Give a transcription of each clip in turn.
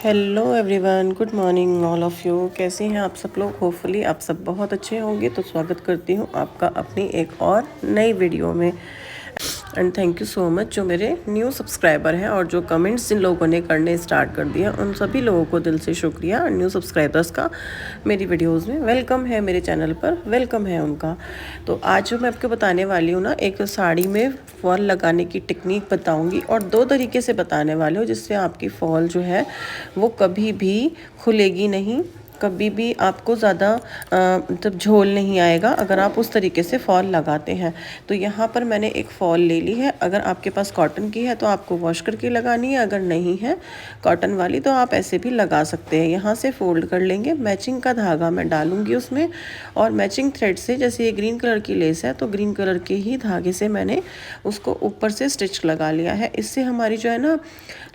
Hello everyone, good morning all of you. कैसे हैं आप सब लोग? होपफुली आप सब बहुत अच्छे होंगे। तो स्वागत करती हूँ आपका अपनी एक और नई वीडियो में। And thank you so much जो मेरे न्यू सब्सक्राइबर हैं और जो कमेंट्स जिन लोगों ने करने स्टार्ट कर दिया, उन सभी लोगों को दिल से शुक्रिया। न्यू सब्सक्राइबर्स का मेरी वीडियोस में वेलकम है, मेरे चैनल पर वेलकम है उनका। तो आज जो मैं आपको बताने वाली हूँ ना, एक साड़ी में फॉल लगाने की टेक्निक बताऊँगी और दो तरीके से बताने वाली हूँ, जिससे आपकी फॉल जो है वो कभी भी खुलेगी नहीं, कभी भी आपको ज़्यादा मतलब झोल नहीं आएगा अगर आप उस तरीके से फॉल लगाते हैं। तो यहाँ पर मैंने एक फॉल ले ली है। अगर आपके पास कॉटन की है तो आपको वॉश करके लगानी है, अगर नहीं है कॉटन वाली तो आप ऐसे भी लगा सकते हैं। यहाँ से फोल्ड कर लेंगे, मैचिंग का धागा मैं डालूंगी उसमें और मैचिंग थ्रेड से, जैसे ये ग्रीन कलर की लेस है तो ग्रीन कलर के ही धागे से मैंने उसको ऊपर से स्टिच लगा लिया है। इससे हमारी जो है ना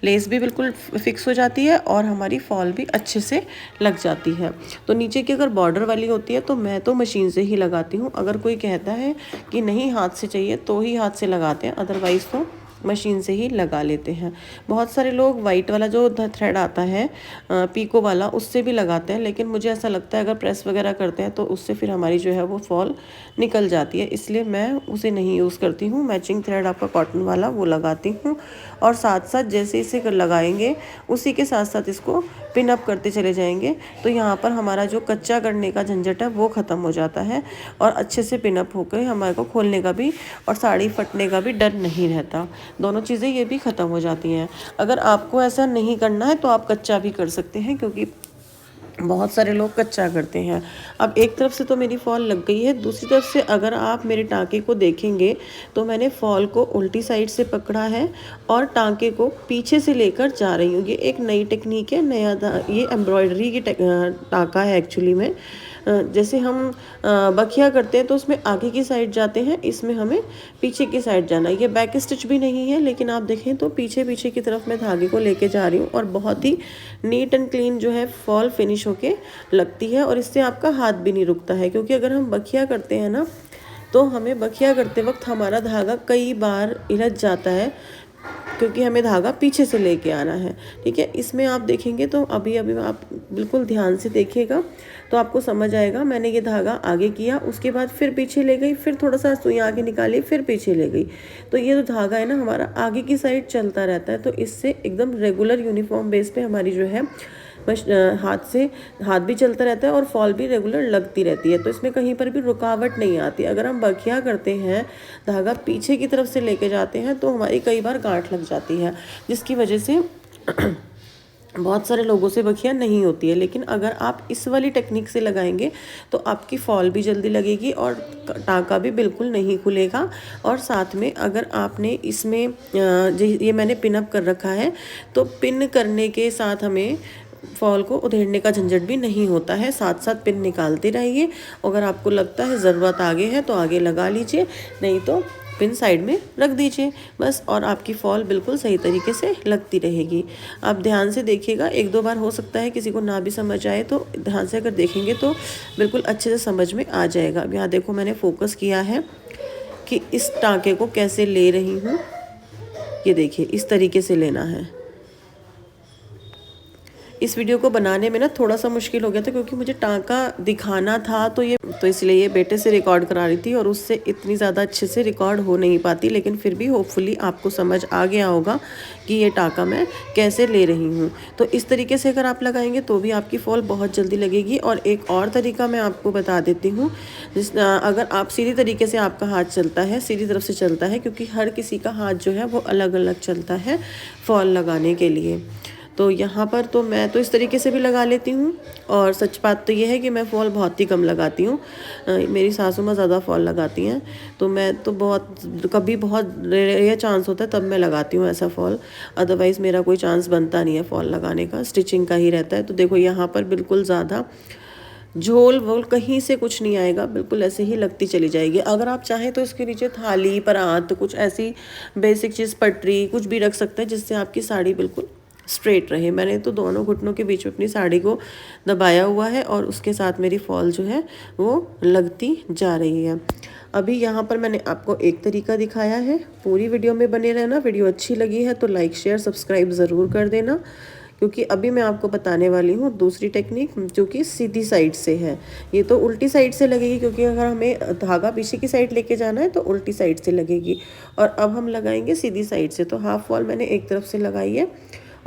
लेस भी बिल्कुल फिक्स हो जाती है और हमारी फॉल भी अच्छे से लग जाती है। तो नीचे की अगर बॉर्डर वाली होती है तो मैं तो मशीन से ही लगाती हूँ। अगर कोई कहता है कि नहीं हाथ से चाहिए तो ही हाथ से लगाते हैं, अदरवाइज़ तो मशीन से ही लगा लेते हैं। बहुत सारे लोग वाइट वाला जो थ्रेड आता है पीको वाला, उससे भी लगाते हैं, लेकिन मुझे ऐसा लगता है अगर प्रेस वगैरह करते हैं तो उससे फिर हमारी जो है वो फॉल निकल जाती है, इसलिए मैं उसे नहीं यूज़ करती हूँ। मैचिंग थ्रेड आपका कॉटन वाला वो लगाती हूँ और साथ साथ जैसे इसे लगाएंगे उसी के साथ साथ इसको पिन अप करते चले जाएंगे। तो यहाँ पर हमारा जो कच्चा करने का झंझट है वो ख़त्म हो जाता है और अच्छे से पिन अप होकर हमारे को खोलने का भी और साड़ी फटने का भी डर नहीं रहता। दोनों चीज़ें ये भी ख़त्म हो जाती हैं। अगर आपको ऐसा नहीं करना है तो आप कच्चा भी कर सकते हैं, क्योंकि बहुत सारे लोग कच्चा करते हैं। अब एक तरफ से तो मेरी फॉल लग गई है, दूसरी तरफ से अगर आप मेरे टाँके को देखेंगे तो मैंने फॉल को उल्टी साइड से पकड़ा है और टाँके को पीछे से लेकर जा रही हूँ। ये एक नई टेक्निक है, ये एम्ब्रॉयडरी की टाँका है एक्चुअली में। जैसे हम बखिया करते हैं तो उसमें आगे की साइड जाते हैं, इसमें हमें पीछे की साइड जाना है। ये बैक स्टिच भी नहीं है, लेकिन आप देखें तो पीछे पीछे की तरफ मैं धागे को लेके जा रही हूँ और बहुत ही नीट एंड क्लीन जो है फॉल फिनिश होके लगती है और इससे आपका हाथ भी नहीं रुकता है। क्योंकि अगर हम बखिया करते हैं ना तो हमें बखिया करते वक्त हमारा धागा कई बार इलझ जाता है, क्योंकि हमें धागा पीछे से लेके आना है। ठीक है, इसमें आप देखेंगे तो अभी अभी आप बिल्कुल ध्यान से देखिएगा तो आपको समझ आएगा। मैंने ये धागा आगे किया, उसके बाद फिर पीछे ले गई, फिर थोड़ा सा सुई आगे निकाली, फिर पीछे ले गई। तो ये जो धागा है ना हमारा आगे की साइड चलता रहता है, तो इससे एकदम रेगुलर यूनिफॉर्म बेस पे हमारी जो है बस हाथ भी चलता रहता है और फॉल भी रेगुलर लगती रहती है। तो इसमें कहीं पर भी रुकावट नहीं आती। अगर हम बखिया करते हैं, धागा पीछे की तरफ से लेके जाते हैं तो हमारी कई बार गांठ लग जाती है, जिसकी वजह से बहुत सारे लोगों से बखिया नहीं होती है। लेकिन अगर आप इस वाली टेक्निक से लगाएंगे तो आपकी फॉल भी जल्दी लगेगी और टाँका भी बिल्कुल नहीं खुलेगा। और साथ में अगर आपने इसमें ये मैंने पिन अप कर रखा है, तो पिन करने के साथ हमें फॉल को उधेड़ने का झंझट भी नहीं होता है। साथ साथ पिन निकालते रहिए। अगर आपको लगता है ज़रूरत आगे है तो आगे लगा लीजिए, नहीं तो पिन साइड में रख दीजिए बस, और आपकी फॉल बिल्कुल सही तरीके से लगती रहेगी। आप ध्यान से देखिएगा, एक दो बार हो सकता है किसी को ना भी समझ आए, तो ध्यान से अगर देखेंगे तो बिल्कुल अच्छे से समझ में आ जाएगा। अब यहाँ देखो मैंने फोकस किया है कि इस टाँके को कैसे ले रही हूँ। ये देखिए इस तरीके से लेना है। इस वीडियो को बनाने में ना थोड़ा सा मुश्किल हो गया था, क्योंकि मुझे टाँका दिखाना था तो इसलिए ये बेटे से रिकॉर्ड करा रही थी और उससे इतनी ज़्यादा अच्छे से रिकॉर्ड हो नहीं पाती। लेकिन फिर भी होपफुली आपको समझ आ गया होगा कि ये टाँका मैं कैसे ले रही हूँ। तो इस तरीके से अगर आप लगाएंगे तो भी आपकी फॉल बहुत जल्दी लगेगी। और एक और तरीका मैं आपको बता देती हूँ, अगर आप सीधी तरीके से आपका हाथ चलता है, सीधी तरफ से चलता है, क्योंकि हर किसी का हाथ जो है वो अलग अलग चलता है फॉल लगाने के लिए। तो यहाँ पर तो मैं तो इस तरीके से भी लगा लेती हूँ। और सच बात तो ये है कि मैं फॉल बहुत ही कम लगाती हूँ। मेरी सासू माँ ज़्यादा फॉल लगाती हैं, तो मैं तो कभी बहुत रेयर चांस होता है तब मैं लगाती हूँ ऐसा फॉल। अदरवाइज़ मेरा कोई चांस बनता नहीं है फॉल लगाने का, स्टिचिंग का ही रहता है। तो देखो यहाँ पर बिल्कुल ज़्यादा झोल वोल कहीं से कुछ नहीं आएगा, बिल्कुल ऐसे ही लगती चली जाएगी। अगर आप चाहें तो इसके नीचे थाली परात कुछ ऐसी बेसिक चीज़, पटरी कुछ भी रख सकते हैं, जिससे आपकी साड़ी बिल्कुल स्ट्रेट रहे। मैंने तो दोनों घुटनों के बीच में अपनी साड़ी को दबाया हुआ है और उसके साथ मेरी फॉल जो है वो लगती जा रही है। अभी यहाँ पर मैंने आपको एक तरीका दिखाया है। पूरी वीडियो में बने रहना। वीडियो अच्छी लगी है तो लाइक शेयर सब्सक्राइब ज़रूर कर देना, क्योंकि अभी मैं आपको बताने वाली हूँ दूसरी टेक्निक जो कि सीधी साइड से है। ये तो उल्टी साइड से लगेगी, क्योंकि अगर हमें धागा पीछे की साइड लेके जाना है तो उल्टी साइड से लगेगी। और अब हम लगाएंगे सीधी साइड से। तो हाफ वॉल मैंने एक तरफ से लगाई है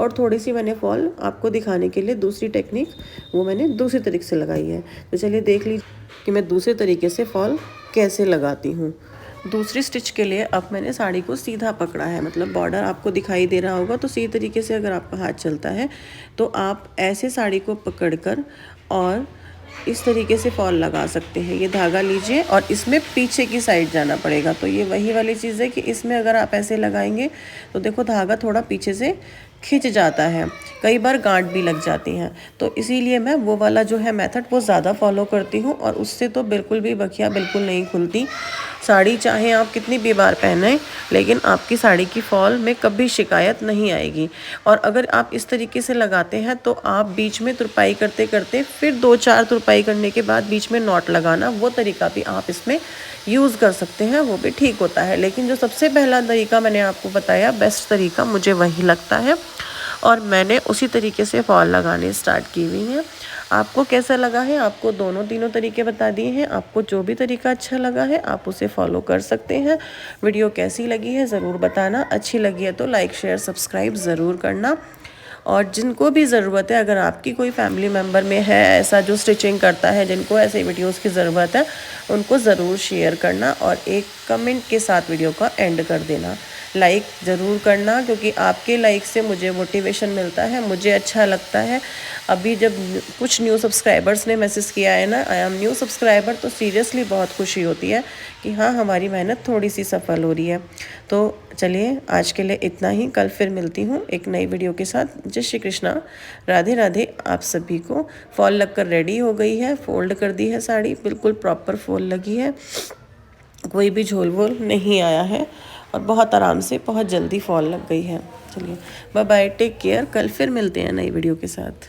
और थोड़ी सी मैंने फॉल आपको दिखाने के लिए दूसरी टेक्निक वो मैंने दूसरी तरीके से लगाई है। तो चलिए देख लीजिए कि मैं दूसरे तरीके से फॉल कैसे लगाती हूँ। दूसरी स्टिच के लिए अब मैंने साड़ी को सीधा पकड़ा है, मतलब बॉर्डर आपको दिखाई दे रहा होगा। तो सीधे तरीके से अगर आपका हाथ चलता है तो आप ऐसे साड़ी को पकड़कर और इस तरीके से फॉल लगा सकते हैं। ये धागा लीजिए और इसमें पीछे की साइड जाना पड़ेगा। तो ये वही वाली चीज़ है कि इसमें अगर आप ऐसे लगाएंगे तो देखो धागा थोड़ा पीछे से खिंच जाता है, कई बार गांठ भी लग जाती हैं। तो इसीलिए मैं वो वाला जो है मेथड वो ज़्यादा फॉलो करती हूँ और उससे तो बिल्कुल भी बखिया बिल्कुल नहीं खुलती। साड़ी चाहे आप कितनी भी बार पहने, लेकिन आपकी साड़ी की फॉल में कभी शिकायत नहीं आएगी। और अगर आप इस तरीके से लगाते हैं तो आप बीच में तुरपाई करते करते फिर 2-4 तुरपाई करने के बाद बीच में नॉट लगाना, वो तरीका भी आप इसमें यूज़ कर सकते हैं, वो भी ठीक होता है। लेकिन जो सबसे पहला तरीका मैंने आपको बताया, बेस्ट तरीका मुझे वही लगता है और मैंने उसी तरीके से फॉल लगाने स्टार्ट की हुई हैं। आपको कैसा लगा है, आपको दोनों तीनों तरीके बता दिए हैं। आपको जो भी तरीका अच्छा लगा है आप उसे फॉलो कर सकते हैं। वीडियो कैसी लगी है ज़रूर बताना। अच्छी लगी है तो लाइक शेयर सब्सक्राइब ज़रूर करना। और जिनको भी ज़रूरत है, अगर आपकी कोई फैमिली मेम्बर में है ऐसा जो स्टिचिंग करता है, जिनको ऐसे वीडियोस की ज़रूरत है, उनको ज़रूर शेयर करना और एक कमेंट के साथ वीडियो का एंड कर देना। लाइक ज़रूर करना, क्योंकि आपके लाइक से मुझे मोटिवेशन मिलता है, मुझे अच्छा लगता है। अभी जब कुछ न्यू सब्सक्राइबर्स ने मैसेज किया है ना, आई एम न्यू सब्सक्राइबर, तो सीरियसली बहुत खुशी होती है कि हाँ हमारी मेहनत थोड़ी सी सफल हो रही है। तो चलिए आज के लिए इतना ही, कल फिर मिलती हूँ एक नई वीडियो के साथ। जय श्री कृष्णा, राधे राधे आप सभी को। फॉल लगकर रेडी हो गई है, फोल्ड कर दी है साड़ी, बिल्कुल प्रॉपर फॉल लगी है, कोई भी झोल वोल नहीं आया है और बहुत आराम से बहुत जल्दी फॉल लग गई है। चलिए बाय बाय, टेक केयर, कल फिर मिलते हैं नई वीडियो के साथ।